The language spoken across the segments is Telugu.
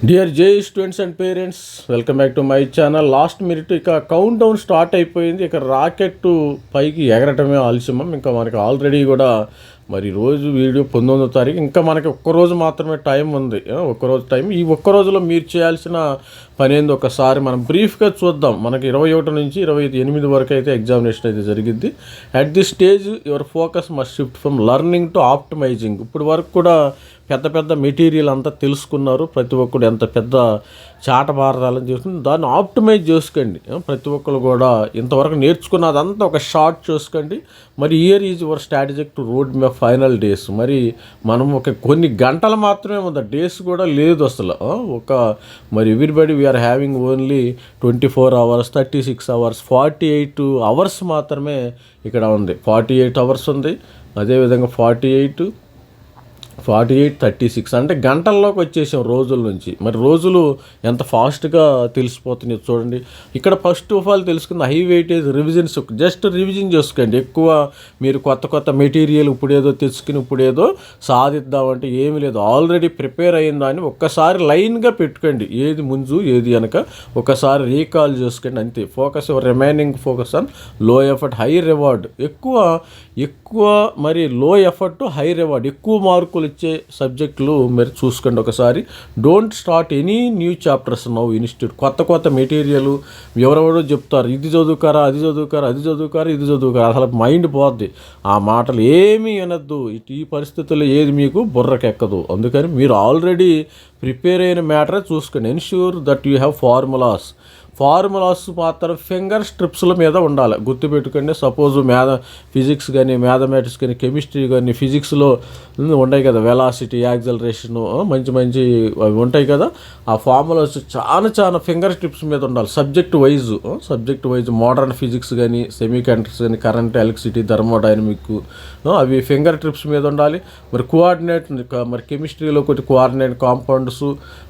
Dear J students and parents, welcome back to my channel. Last minute ఇక కౌంట్ డౌన్ స్టార్ట్ అయిపోయింది. ఇక రాకెట్ పైకి ఎగరటమే ఆలస్యమం. ఇంకా మనకి ఆల్రెడీ కూడా మరి రోజు వీడియో 19వ తారీఖు, ఇంకా మనకి ఒక్కరోజు మాత్రమే టైం ఉంది. ఒక్కరోజు టైం. ఈ ఒక్కరోజులో మీరు చేయాల్సిన పని ఏంది ఒకసారి మనం బ్రీఫ్గా చూద్దాం. మనకి 21 నుంచి 28 వరకు అయితే ఎగ్జామినేషన్ అయితే జరిగింది. At the stage your focus must shift from learning to optimising. ఇప్పుడు వరకు కూడా పెద్ద పెద్ద మెటీరియల్ అంతా తెలుసుకున్నారు. ప్రతి ఒక్కరు ఎంత పెద్ద చాట భారతాలను చేసుకుని దాన్ని ఆప్టిమైజ్ చేసుకోండి. ప్రతి ఒక్కరు కూడా ఇంతవరకు నేర్చుకున్నదంతా ఒక షార్ట్ చూసుకోండి. మరి year is your strategic to road map final days. మరి మనం కొన్ని గంటలు మాత్రమే ఉంది, డేస్ కూడా లేదు అసలు. మరి everybody we are having only 24 hours, 36 hours, 48 hours మాత్రమే ఇక్కడ ఉంది. 48 hours ఉంది. అదేవిధంగా 48, 36 అంటే గంటల్లోకి వచ్చేసాం రోజుల నుంచి. మరి రోజులు ఎంత ఫాస్ట్గా తెలిసిపోతున్నాయి చూడండి. ఇక్కడ ఫస్ట్ ఆఫ్ ఆల్ తెలుసుకున్న high weightage revisions, just revision చేసుకోండి. ఎక్కువ మీరు కొత్త మెటీరియల్ ఇప్పుడేదో తెచ్చుకుని ఇప్పుడేదో సాధిద్దామంటే ఏమీ లేదు. ఆల్రెడీ ప్రిపేర్ అయిందా అని ఒక్కసారి లైన్గా పెట్టుకోండి. ఏది ముందు ఏది వెనక ఒకసారి రీకాల్ చేసుకోండి అంతే. ఫోకస్ రిమైనింగ్ ఫోకస్ ఆన్ లో ఎఫర్ట్ హై రివార్డ్. ఎక్కువ మరి లో ఎఫర్ట్ హై రివార్డ్, ఎక్కువ మార్కులు ఇచ్చే సబ్జెక్టులు మీరు చూసుకోండి ఒకసారి. Don't start any new chapters now institute. కొత్త మెటీరియల్ ఎవరెవరో చెప్తారు, ఇది చదువుకారా, అది చదువుకారా, ఇది చదువుకారా. అసలు మైండ్ పోద్ది. ఆ మాటలు ఏమీ వినద్దు. ఈ పరిస్థితుల్లో ఏది మీకు బుర్రకెక్కదు. అందుకని మీరు ఆల్రెడీ ప్రిపేర్ అయిన మ్యాటరే చూసుకోండి. Ensure that you have formulas మాత్రం ఫింగర్ స్ట్రిప్స్ల మీద ఉండాలి. గుర్తుపెట్టుకోండి. సపోజ్ ఫిజిక్స్ కానీ మ్యాథమెటిక్స్ కానీ కెమిస్ట్రీ కానీ ఫిజిక్స్లో ఉంటాయి కదా, వెలాసిటీ, యాక్సలరేషను, మంచి అవి ఉంటాయి కదా. ఆ ఫార్ములాస్ చాలా ఫింగర్ స్ట్రిప్స్ మీద ఉండాలి. సబ్జెక్ట్ వైజ్ మోడర్న్ ఫిజిక్స్ కానీ సెమీ కండక్టర్స్ కానీ కరెంట్, ఎలక్ట్రిసిటీ, థర్మోడైనమిక్ అవి ఫింగర్ ట్రిప్స్ మీద ఉండాలి. మరి కోఆర్డినేట్, మరి కెమిస్ట్రీలో కొన్ని కోఆర్డినేట్ కాంపౌండ్స్,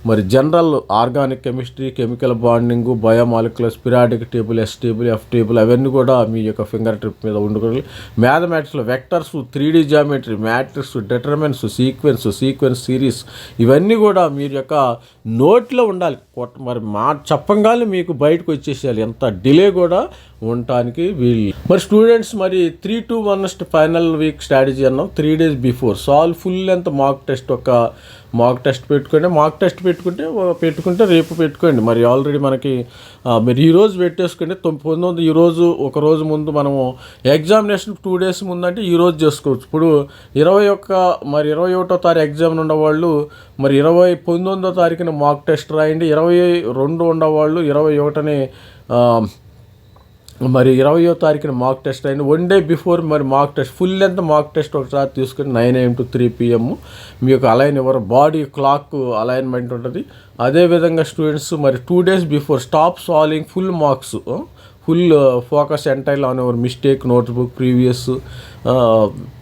మరి general organic chemistry, chemical bonding, biomolecules, periodic table, S table, F table అవన్నీ కూడా మీ యొక్క ఫింగర్ ట్రిప్ మీద ఉండకూడదు. మ్యాథమెటిక్స్లో vectors, 3D geometry, matrix, determinants, sequence series ఇవన్నీ కూడా మీరు యొక్క నోట్లో ఉండాలి. మరి చెప్పంగానే మీకు బయటకు వచ్చేసేయాలి. ఎంత డిలే కూడా ఉండటానికి వీళ్ళు. మరి స్టూడెంట్స్ మరి 3 to 1 ఫైనల్ వీక్ స్ట్రాటజీ అన్నాం. 3 days before solve full length mock test పెట్టుకుంటే రేపు పెట్టుకోండి. మరి ఆల్రెడీ మనకి మీరు ఈరోజు పెట్టేసుకుంటే 19 ఈరోజు ఒక రోజు ముందు మనము ఎగ్జామినేషన్ 2 days ముందంటే ఈరోజు చేసుకోవచ్చు. ఇప్పుడు 21వ తారీఖు ఎగ్జామ్ ఉన్నవాళ్ళు మరి 19వ తారీఖున మాక్ టెస్ట్ రాయండి. 22 ఉన్నవాళ్ళు 21ని మరి 20వ తారీఖున మాక్ టెస్ట్ అయింది. 1 day బిఫోర్ మరి mock test full length mock test ఒకసారి తీసుకుని 9 AM to 3 PM మీ యొక్క ఎవరు బాడీ క్లాక్ అలైన్మెంట్ ఉంటుంది. అదేవిధంగా స్టూడెంట్స్ మరి 2 days before stop solving full marks, full focus entirely on your mistake notebook previous.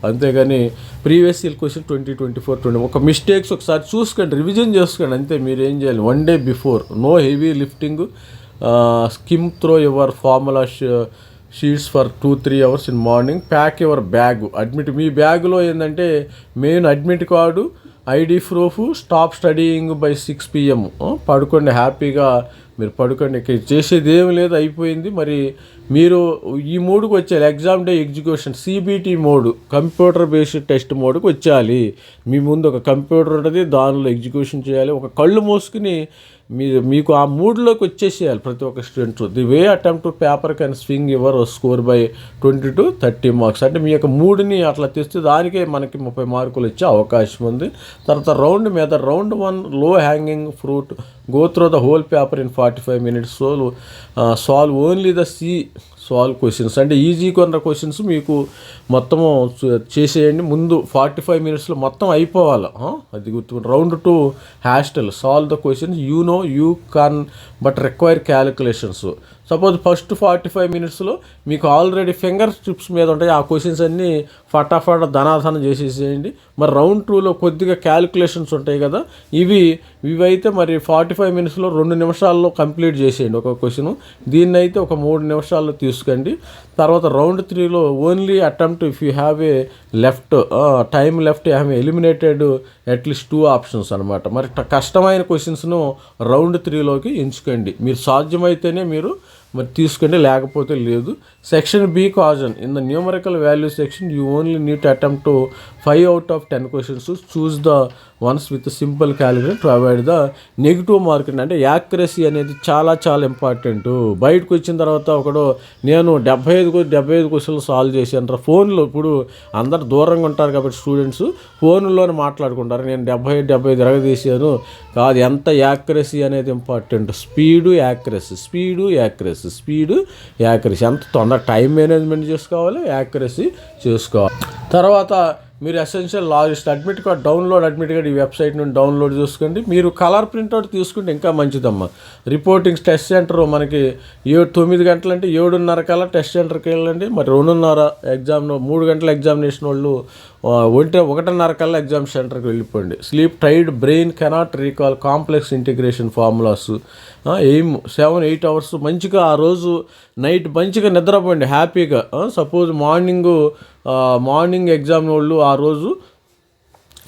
అంతేగాని ప్రీవియస్ ఇయర్ క్వశ్చన్ 2024 ఒక మిస్టేక్స్ ఒకసారి చూసుకోండి, రివిజన్ చేసుకోండి అంతే. మీరు ఏం చేయాలి, 1 day before no heavy lifting. Skim through your formula sheets for 2-3 hours in morning. Pack your bag. మీ బ్యాగ్లో ఏంటంటే main admit card, ID proof, stop studying by 6 PM. పడుకోండి హ్యాపీగా. మీరు పడుకోండి. చేసేది ఏమి లేదు, అయిపోయింది. మరి మీరు ఈ మోడ్కి వచ్చేయాలి. Exam day execution CBT mode, computer based test మోడ్కి వచ్చేయాలి. మీ ముందు ఒక కంప్యూటర్ ఉంటుంది, దానిలో ఎగ్జిక్యూషన్ చేయాలి. ఒక కళ్ళు మూసుకుని మీకు ఆ మూడ్లోకి వచ్చేసేయాలి ప్రతి ఒక్క students. The way attempt paper can swing your score by 20 to 30 marks. అంటే మీ యొక్క మూడ్ని అట్లా తెస్తే దానికే మనకి 30 మార్కులు వచ్చే అవకాశం ఉంది. తర్వాత రౌండ్ 1 లో hanging fruit. Go through the whole paper in 45 minutes. Solve only the solve questions. అంటే ఈజీ కొన్న క్వశ్చన్స్ మీకు మొత్తము చేసేయండి. ముందు 45 minutesలో మొత్తం అయిపోవాలి. అది గుర్తు. Round 2 hostel. Solve the questions you can but require calculations. Suppose first 45 minutesలో మీకు ఆల్రెడీ ఫింగర్ స్ట్రిప్స్ మీద ఉంటాయి. ఆ క్వశ్చన్స్ అన్నీ ఫటాఫట ధనాధనం చేసేసేయండి. మరి రౌండ్ 2లో కొద్దిగా క్యాలిక్యులేషన్స్ ఉంటాయి కదా, ఇవైతే మరి 45 minutesలో 2 నిమిషాల్లో కంప్లీట్ చేసేయండి ఒక క్వశ్చన్. దీన్ని అయితే ఒక 3 నిమిషాల్లో చూసుకోండి. తర్వాత రౌండ్ 3లో only attempt if you have a left time left you have eliminated at least 2 options అనమాట. మరి కష్టమైన క్వశ్చన్స్ను రౌండ్ 3లోకి ఎంచుకోండి. మీరు సాధ్యమైతేనే మీరు మరి తీసుకోండి, లేకపోతే లేదు. Section B caution in the numerical value section you only need to attempt 5 out of 10 questions. Choose the ones with simple calculator to avoid the negative marking. అంటే యాక్యురసీ అనేది చాలా చాలా ఇంపార్టెంట్. బయటకు వచ్చిన తర్వాత ఒకడు నేను 75 క్వశ్చన్లు సాల్వ్ చేశాను ఫోన్లో. ఇప్పుడు అందరు దూరంగా ఉంటారు కాబట్టి స్టూడెంట్స్ ఫోన్లోనే మాట్లాడుకుంటారు, నేను 75 ఎరగదీశాను కాదు. ఎంత యాక్యురసీ అనేది ఇంపార్టెంట్. స్పీడు యాక్యురసీ ఎంత తొందర టైం మేనేజ్మెంట్ చేసుకోవాలి, యాక్యురసీ చేసుకోవాలి. తర్వాత మీరు essential logistics admit card admit card ఈ వెబ్సైట్ నుండి డౌన్లోడ్ చేసుకోండి. మీరు కలర్ ప్రింట్అవుట్ తీసుకుంటే ఇంకా మంచిదమ్మా. రిపోర్టింగ్ టెస్ట్ సెంటర్ మనకి 9 గంటలంటే 7:30 కల్లా టెస్ట్ సెంటర్కి వెళ్ళండి. మరి 2:30 ఎగ్జామ్ 3 గంటల ఎగ్జామినేషన్ వాళ్ళు 1:30 కల్లా ఎగ్జామ్ సెంటర్కి వెళ్ళిపోండి. స్లీప్ టైడ్ brain cannot recall complex integration formulas. 7-8 hours మంచిగా ఆ రోజు నైట్ మంచిగా నిద్రపోండి హ్యాపీగా. సపోజ్ మార్నింగ్ ఎగ్జామ్ వాళ్ళు ఆ రోజు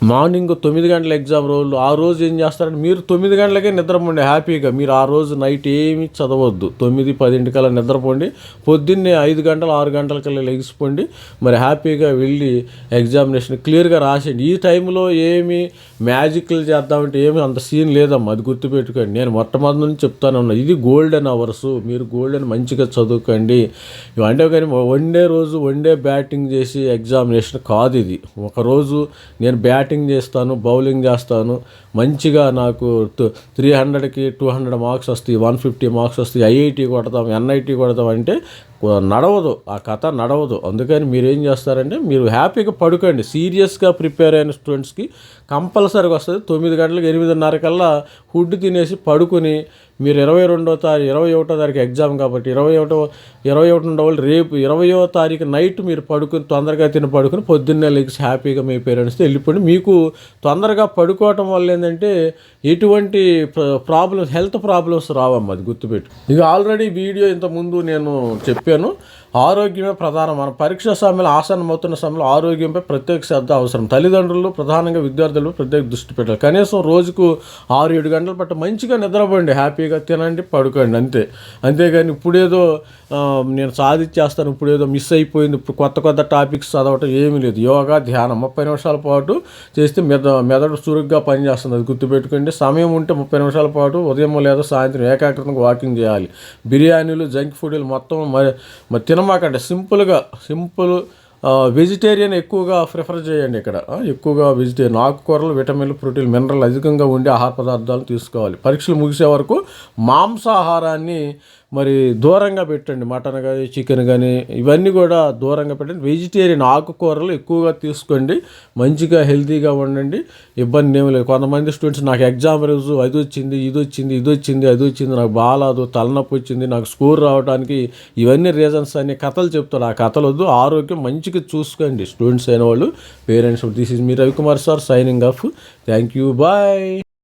మార్నింగ్ 9 గంటల ఎగ్జామ్ రోజులు ఆ రోజు ఏం చేస్తారంటే మీరు 9 గంటలకే నిద్రపోండి హ్యాపీగా. మీరు ఆ రోజు నైట్ ఏమి చదవద్దు, 9-10 కల్లా నిద్రపోండి. పొద్దున్నే 5 గంటలు 6 గంటలకల్లా లెగిసిపోండి. మరి హ్యాపీగా వెళ్ళి ఎగ్జామినేషన్ క్లియర్గా రాసేయండి. ఈ టైంలో ఏమి మ్యాజిక్లు చేద్దామంటే ఏమి అంత సీన్ లేదమ్మా, అది గుర్తుపెట్టుకోండి. నేను మొట్టమొదటి నుంచి చెప్తాను ఉన్నా, ఇది గోల్డెన్ అవర్స్. మీరు గోల్డెన్ మంచిగా చదువుకోండి. అంటే కానీ వన్ డే బ్యాటింగ్ చేసి ఎగ్జామినేషన్ కాదు ఇది. ఒకరోజు నేను బ్యాటింగ్ చేస్తాను, బౌలింగ్ చేస్తాను, మంచిగా నాకు 300కి 200 మార్క్స్ వస్తాయి, 150 మార్క్స్ వస్తాయి, ఐఐటి కొడతాం, ఎన్ఐటి కొడతాం అంటే నడవదు, ఆ కథ నడవదు. అందుకని మీరు ఏం చేస్తారంటే మీరు హ్యాపీగా పడుకోండి. సీరియస్గా ప్రిపేర్ అయిన స్టూడెంట్స్కి కంపల్సరీగా వస్తుంది. 9 గంటలకు 8:30 కల్లా ఫుడ్ తినేసి పడుకుని మీరు 21వ తారీఖు ఎగ్జామ్ కాబట్టి 21 ఉండేవాళ్ళు రేపు 20వ తారీఖు నైట్ మీరు పడుకుని తొందరగా పడుకుని పొద్దున్నే లెగ్స్ హ్యాపీగా మీ పేరెంట్స్తో వెళ్ళిపోండి. మీకు తొందరగా పడుకోవటం వల్ల ఏంటంటే ఎటువంటి హెల్త్ ప్రాబ్లమ్స్ రావమ్మా, అది గుర్తుపెట్టు. ఇక ఆల్రెడీ వీడియో ఇంతకుముందు నేను చెప్పాను, ఆరోగ్యమే ప్రధానం. మన పరీక్ష సమయంలో ఆసన్నమవుతున్న సమయంలో ఆరోగ్యంపై ప్రత్యేక శ్రద్ధ అవసరం. తల్లిదండ్రులు ప్రధానంగా విద్యార్థులు ప్రత్యేక దృష్టి పెట్టాలి. కనీసం రోజుకు 6-7 గంటల పట్టు మంచిగా నిద్రపోండి, హ్యాపీగా తినండి, పడుకోండి, అంతేగాని ఇప్పుడేదో నేను సాధించేస్తాను, ఇప్పుడేదో మిస్ అయిపోయింది, ఇప్పుడు కొత్త టాపిక్స్ చదవటం ఏమీ లేదు. యోగా ధ్యానం 30 నిమిషాల పాటు చేస్తే మెదడు చురుగ్గా పనిచేస్తుంది, అది గుర్తుపెట్టుకోండి. సమయం ఉంటే 30 నిమిషాల పాటు ఉదయం లేదా సాయంత్రం ఏకాగ్రతంగా వాకింగ్ చేయాలి. బిర్యానీలు జంక్ ఫుడ్లు మొత్తం మరి తినమాకండి. సింపుల్ వెజిటేరియన్ ఎక్కువగా ప్రిఫర్ చేయండి. ఇక్కడ ఎక్కువగా వెజిటేరియన్ ఆకుకూరలు, విటమిన్లు, ప్రోటీన్, మినరల్ అధికంగా ఉండే ఆహార పదార్థాలు తీసుకోవాలి. పరీక్షలు ముగిసే వరకు మాంసాహారాన్ని మరి దూరంగా పెట్టండి. మటన్ కానీ చికెన్ కానీ ఇవన్నీ కూడా దూరంగా పెట్టండి. వెజిటేరియన్ ఆకుకూరలు ఎక్కువగా తీసుకోండి. మంచిగా హెల్తీగా ఉండండి, ఇబ్బంది ఏమి లేదు. కొంతమంది స్టూడెంట్స్ నాకు ఎగ్జామ్ రోజు అది వచ్చింది, నాకు బాగాలేదు, తలనొప్పి వచ్చింది, నాకు స్కోర్ రావడానికి ఇవన్నీ రీజన్స్ అనే కథలు చెప్తారు. ఆ కథలు వద్దు, ఆరోగ్యం మంచిగా చూసుకోండి స్టూడెంట్స్ అయిన వాళ్ళు, parents. This is me Ravikumar sir signing off. Thank you, bye.